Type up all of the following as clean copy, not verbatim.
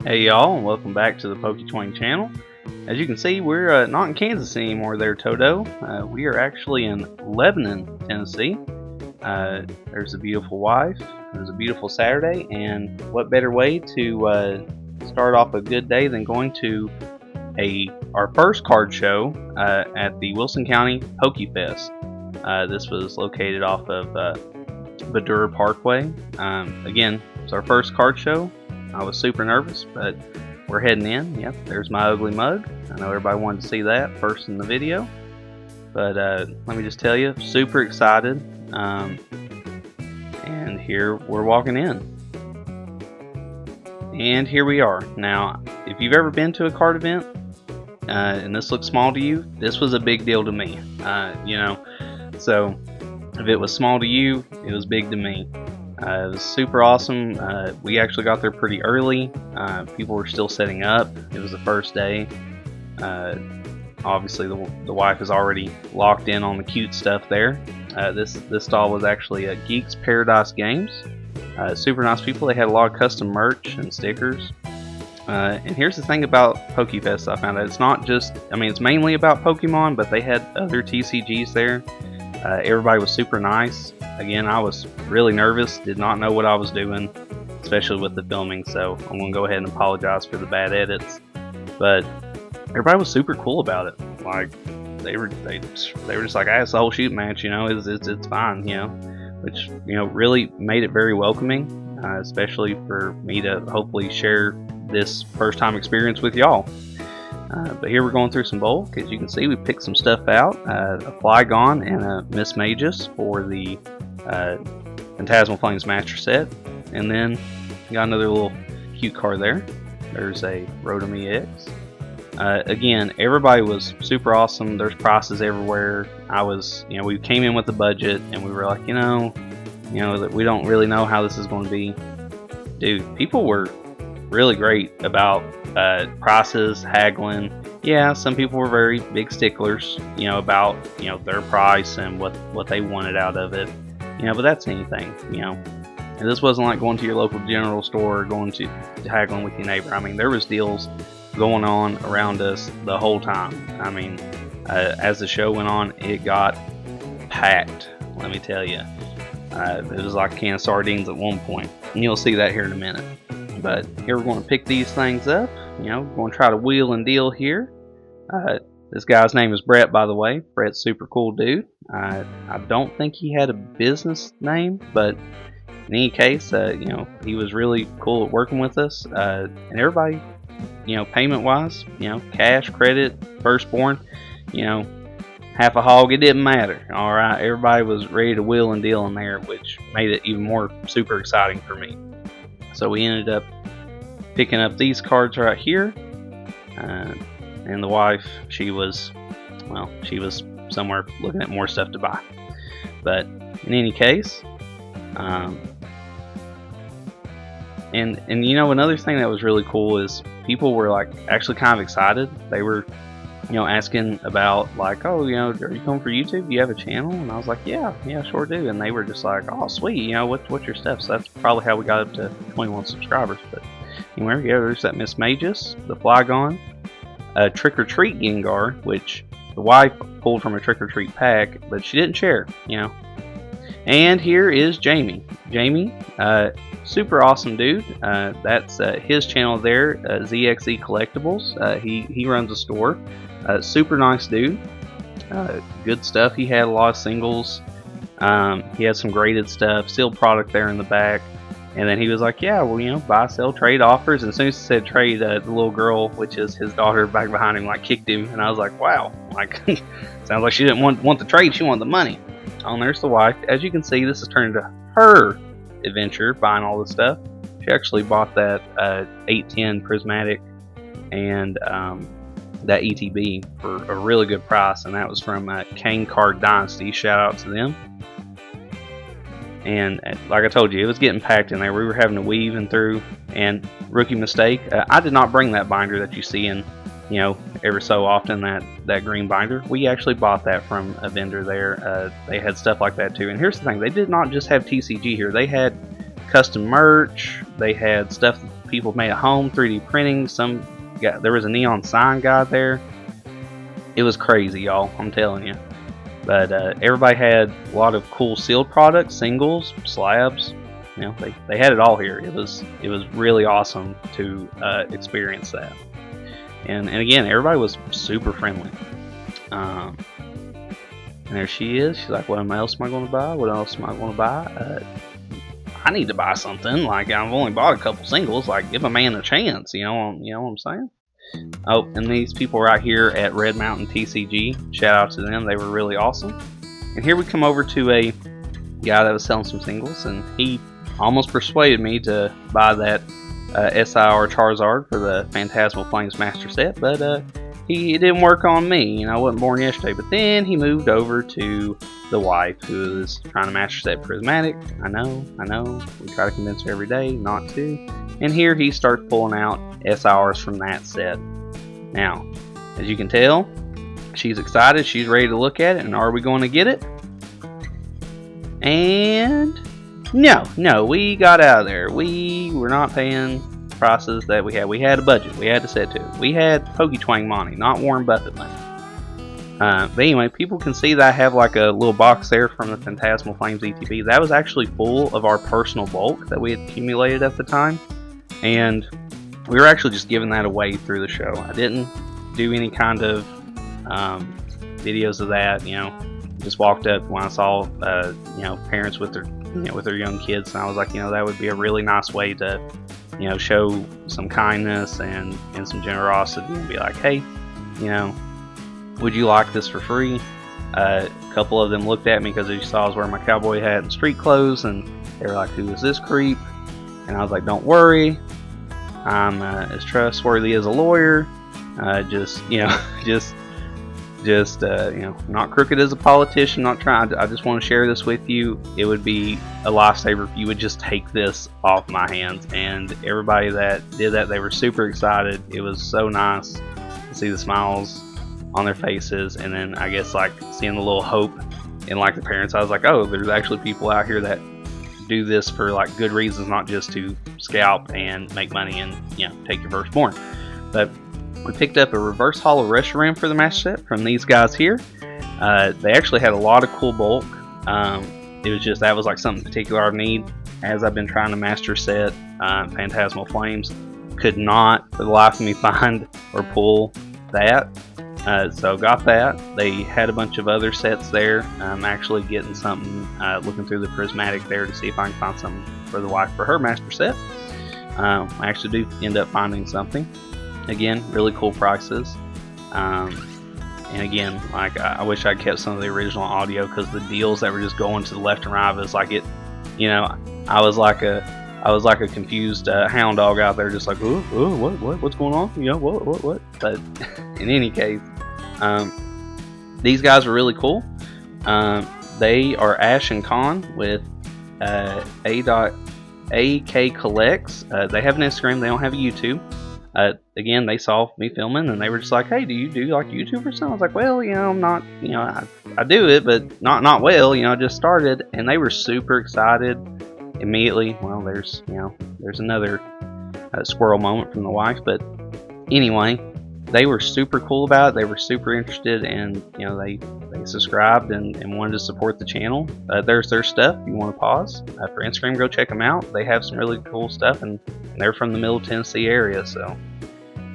Hey y'all, and welcome back to the Poké Tonk channel. As you can see, we're not in Kansas anymore there, Toto. We are actually in Lebanon, Tennessee. There's a beautiful wife, there's a beautiful Saturday, and what better way to start off a good day than going to our first card show at the Wilson County Poké Fest. This was located off of Badur Parkway. Again, it's our first card show. I was super nervous, but we're heading in. Yep, there's my ugly mug. I know everybody wanted to see that first in the video, but let me just tell you, super excited. And here we're walking in, and here we are. Now, if you've ever been to a card event and this looks small to you, this was a big deal to me. So if it was small to you, it was big to me. It was super awesome. We actually got there pretty early. People were still setting up. It was the first day. Obviously, the wife is already locked in on the cute stuff there. This stall was actually at Geeks Paradise Games. Super nice people. They had a lot of custom merch and stickers. And here's the thing about Poké Fest I found out. It's not just, it's mainly about Pokemon, but they had other TCGs there. Everybody was super nice. Again, I was really nervous, did not know what I was doing, especially with the filming, so I'm going to go ahead and apologize for the bad edits. But everybody was super cool about it. Like, they were just like, it's a whole shoot match, it's fine, which, really made it very welcoming, especially for me to hopefully share this first time experience with y'all. But here we're going through some bulk. As you can see, we picked some stuff out, a Flygon and a Miss Magus for the Phantasmal Fridays Master Set, and then got another little cute card there. There's a Rotom EX. Again, everybody was super awesome. There's prices everywhere. We came in with a budget, and we were like, that we don't really know how this is going to be. Dude, people were really great about prices, haggling. Yeah, some people were very big sticklers, about their price and what they wanted out of it. But that's anything, And this wasn't like going to your local general store or going to haggling with your neighbor. There was deals going on around us the whole time. As the show went on, it got packed, let me tell you. It was like a can of sardines at one point, and you'll see that here in a minute. But here we're going to pick these things up. We're going to try to wheel and deal here. This guy's name is Brett, by the way. Brett's super cool dude. I don't think he had a business name, but in any case, he was really cool at working with us. And everybody, payment wise, cash, credit, firstborn, half a hog, it didn't matter. All right, everybody was ready to wheel and deal in there, which made it even more super exciting for me. So we ended up picking up these cards right here. And the wife, she was somewhere looking at more stuff to buy. But in any case, and another thing that was really cool is people were like actually kind of excited. They were asking about like, oh, are you coming for YouTube? Do you have a channel? And I was like, yeah, sure do. And they were just like, oh, sweet, what's your stuff? So that's probably how we got up to 21 subscribers. But anyway, yeah, there's that Miss Magus, the Flygon, a Trick or Treat Gengar, which the wife pulled from a Trick or Treat pack, but she didn't share, And here is Jamie. Jamie, super awesome dude. That's his channel there, ZXE Collectibles. He runs a store. Super nice dude. Good stuff. He had a lot of singles. He had some graded stuff, sealed product there in the back. And then he was like, yeah, well, buy, sell, trade offers. And as soon as he said trade, the little girl, which is his daughter back behind him, like kicked him. And I was like, wow, like sounds like she didn't want the trade, she wanted the money. Oh, and there's the wife. As you can see, this has turned into her adventure buying all this stuff. She actually bought that 810 prismatic and that ETB for a really good price, and that was from Kane Card Dynasty. Shout out to them. And like I told you, it was getting packed in there. We were having to weave and through. And rookie mistake, I did not bring that binder that you see in, every so often, that green binder. We actually bought that from a vendor there. They had stuff like that too. And here's the thing, they did not just have TCG here. They had custom merch. They had stuff people made a home 3D printing. There was a neon sign guy there. It was crazy, y'all. I'm telling you. But everybody had a lot of cool sealed products, singles, slabs. You know, they had it all here. It was really awesome to experience that. And again, everybody was super friendly. And there she is. She's like, "What else am I going to buy? What else am I going to buy? I need to buy something. Like, I've only bought a couple singles. Like, give a man a chance. You know what I'm saying?" Oh, and these people right here at Red Mountain TCG, shout out to them. They were really awesome. And here we come over to a guy that was selling some singles, and he almost persuaded me to buy that SIR Charizard for the Phantasmal Flames Master Set, but it didn't work on me. You know, I wasn't born yesterday. But then he moved over to the wife, who is trying to master set Prismatic. I know. We try to convince her every day not to. And here he starts pulling out SIRs from that set. Now, as you can tell, she's excited. She's ready to look at it. And are we going to get it? And no, we got out of there. We were not paying prices that we had. We had a budget. We had to set to. We had Poké Tonk money, not Warren Buffett money. But anyway, people can see that I have like a little box there from the Phantasmal Flames ETB. That was actually full of our personal bulk that we had accumulated at the time. And we were actually just giving that away through the show. I didn't do any kind of videos of that, you know. Just walked up when I saw, parents with their young kids, and I was like, that would be a really nice way to, show some kindness and some generosity, and be like, hey, would you like this for free? A couple of them looked at me because they saw I was wearing my cowboy hat and street clothes, and they were like, who is this creep? And I was like, don't worry, I'm as trustworthy as a lawyer. Not crooked as a politician, not trying. I just want to share this with you. It would be a lifesaver if you would just take this off my hands. And everybody that did that, they were super excited. It was so nice to see the smiles on their faces, and then I guess like seeing the little hope in like the parents. I was like, oh, there's actually people out here that do this for like good reasons, not just to scalp and make money and take your firstborn. But we picked up a reverse hollow Reshiram for the master set from these guys here. They actually had a lot of cool bulk. It was just that was like something particular I need as I've been trying to master set Phantasmal Flames. Could not for the life of me find or pull that. So got that. They had a bunch of other sets there. I'm actually getting something, looking through the Prismatic there to see if I can find something for the wife for her master set. I actually do end up finding something. Again, really cool prices. And again, like I wish I'd kept some of the original audio, because the deals that were just going to the left and right, it was like I was like a confused hound dog out there, just like, what's going on? What? But in any case, these guys were really cool. They are Ash and Con with A.AK Collects. They have an Instagram. They don't have a YouTube. Again, they saw me filming, and they were just like, hey, do you do like YouTube or something? I was like, well, I'm not, I do it, but not well, I just started. And they were super excited immediately. Well, there's another squirrel moment from the wife, but anyway, they were super cool about it. They were super interested, and they subscribed and wanted to support the channel. There's their stuff. If you want to pause for Instagram, go check them out. They have some really cool stuff, and they're from the Middle Tennessee area. So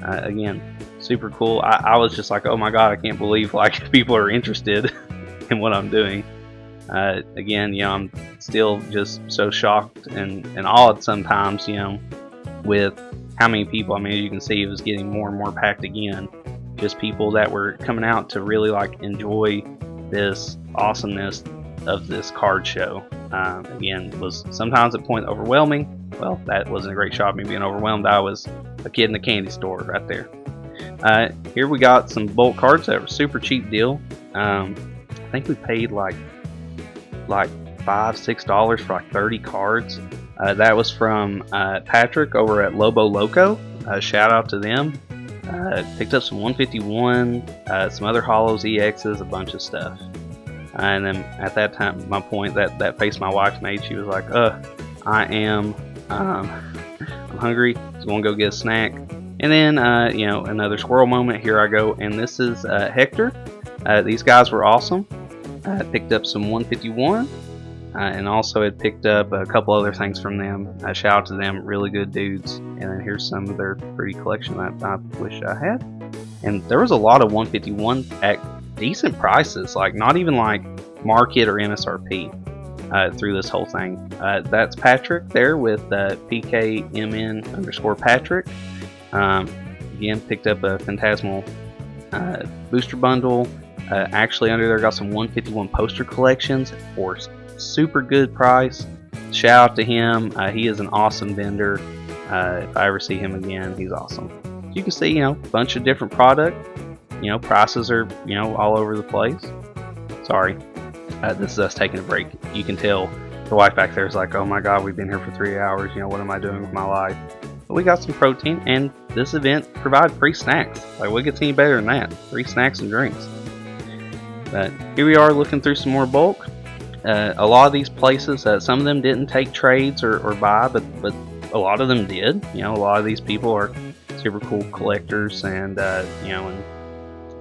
again, super cool. I was just like, oh my god, I can't believe like people are interested in what I'm doing. Again, I'm still just so shocked and awed sometimes, with how many people. I mean, as you can see, it was getting more and more packed again. Just people that were coming out to really like enjoy this awesomeness of this card show. Again, was sometimes at point overwhelming. Well, that wasn't a great shot of me being overwhelmed. I was a kid in the candy store right there. Here we got some bulk cards that were super cheap deal. I think we paid like $5-6 for like 30 cards. That was from Patrick over at Lobo Loco. Shout out to them. Picked up some 151, some other hollows, EXs, a bunch of stuff. And then at that time, my point, that face my wife made, she was like, I am I'm hungry, so I'm gonna go get a snack. And then you know, another squirrel moment. Here I go, and this is Hector. These guys were awesome. I picked up some 151, and also had picked up a couple other things from them. Shout out to them, really good dudes. And then here's some of their pretty collection that I wish I had. And there was a lot of 151 at decent prices, like not even like market or MSRP through this whole thing. That's Patrick there with PKMN_Patrick. Again, picked up a Phantasmal booster bundle. Actually, under there got some 151 poster collections for super good price. Shout out to him. He is an awesome vendor. If I ever see him again, he's awesome. You can see, you know, a bunch of different product. You know, prices are, you know, all over the place. Sorry, this is us taking a break. You can tell the wife back there is like, oh my god, we've been here for 3 hours. You know, what am I doing with my life? But we got some protein, and this event provided free snacks. Like, what gets any better than that? Free snacks and drinks. But here we are looking through some more bulk. A lot of these places, some of them didn't take trades or buy, but a lot of them did. You know, a lot of these people are super cool collectors, and you know,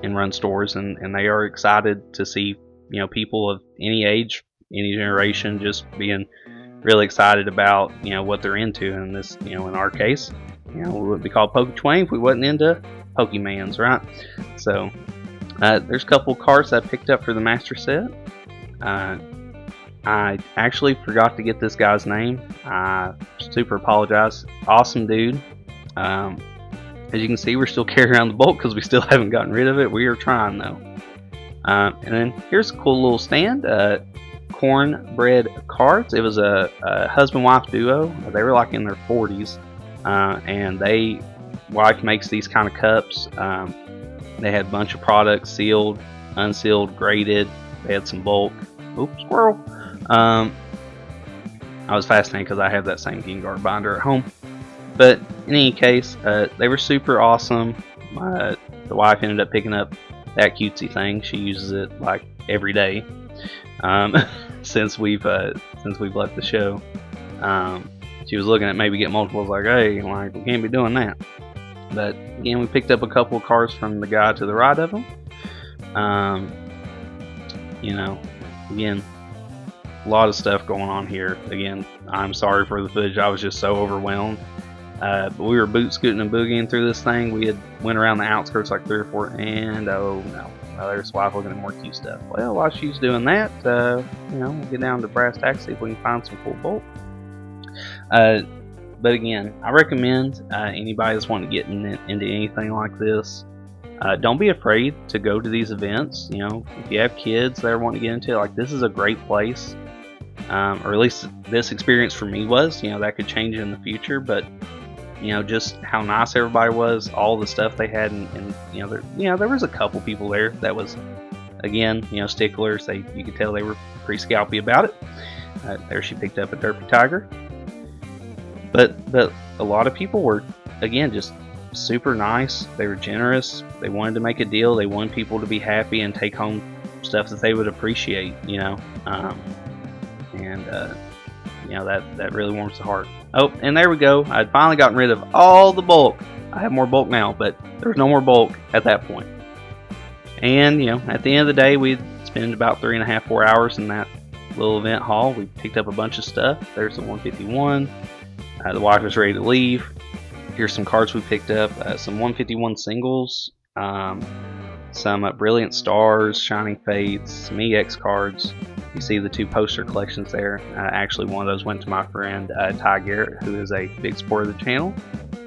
and run stores, and they are excited to see, you know, people of any age, any generation, just being really excited about, you know, what they're into. And this, you know, in our case, you know, we wouldn't be called Poké Twain if we wasn't into Pokemans, right? So there's a couple cards that I picked up for the master set. I actually forgot to get this guy's name. I super apologize. Awesome dude. As you can see, we're still carrying around the bulk because we still haven't gotten rid of it. We are trying though. And then here's a cool little stand. Cornbread cards. It was a husband-wife duo. They were like in their 40s, and wife makes these kind of cups. They had a bunch of products, sealed, unsealed, graded. They had some bulk. Oops, squirrel. I was fascinated because I have that same Gengar binder at home. But in any case, they were super awesome. The wife ended up picking up that cutesy thing. She uses it like every day since we've left the show. She was looking at maybe getting multiples. Like, hey, like, we can't be doing that. But again, we picked up a couple of cards from the guy to the right of them. You know, again, a lot of stuff going on here. Again, I'm sorry for the footage. I was just so overwhelmed. But we were boot scooting and boogieing through this thing. We had went around the outskirts like 3 or 4, and oh no, there's wife looking at more cute stuff. Well, while she's doing that, you know, we'll get down to brass tacks, see if we can find some cool bulk. But again, I recommend anybody that's wanting to get into anything like this, don't be afraid to go to these events. You know, if you have kids that are wanting to get into it, like, this is a great place. Or at least this experience for me was. You know, that could change in the future, but you know, just how nice everybody was, all the stuff they had, and you know, there was a couple people there that was, again, you know, sticklers. You could tell they were pretty scalpy about it. There she picked up a Derpy Tiger. But a lot of people were, again, just super nice. They were generous. They wanted to make a deal. They wanted people to be happy and take home stuff that they would appreciate, you know. You know, that really warms the heart. Oh, and there we go. I'd finally gotten rid of all the bulk. I have more bulk now, but there's no more bulk at that point. And, you know, at the end of the day, we'd spent about 3.5, 4 hours in that little event hall. We picked up a bunch of stuff. There's the 151. The wife was ready to leave. Here's some cards we picked up. Some 151 singles. Some Brilliant Stars, Shining Fates, some EX cards. You see the 2 poster collections there. Actually, one of those went to my friend Ty Garrett, who is a big supporter of the channel.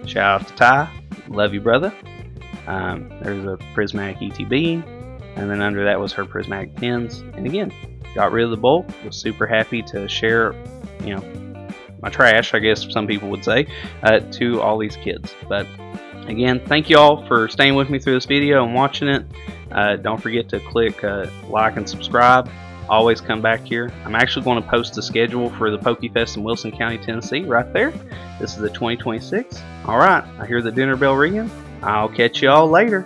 Shout out to Ty. Love you, brother. There's a Prismatic ETB. And then under that was her Prismatic pins. And again, got rid of the bulk. Was super happy to share, you know, my trash, I guess some people would say, to all these kids. But again, thank you all for staying with me through this video and watching it. Don't forget to click like and subscribe. Always come back here. I'm actually going to post the schedule for the Poké Fest in Wilson County, Tennessee right there. This is the 2026. Alright, I hear the dinner bell ringing. I'll catch you all later.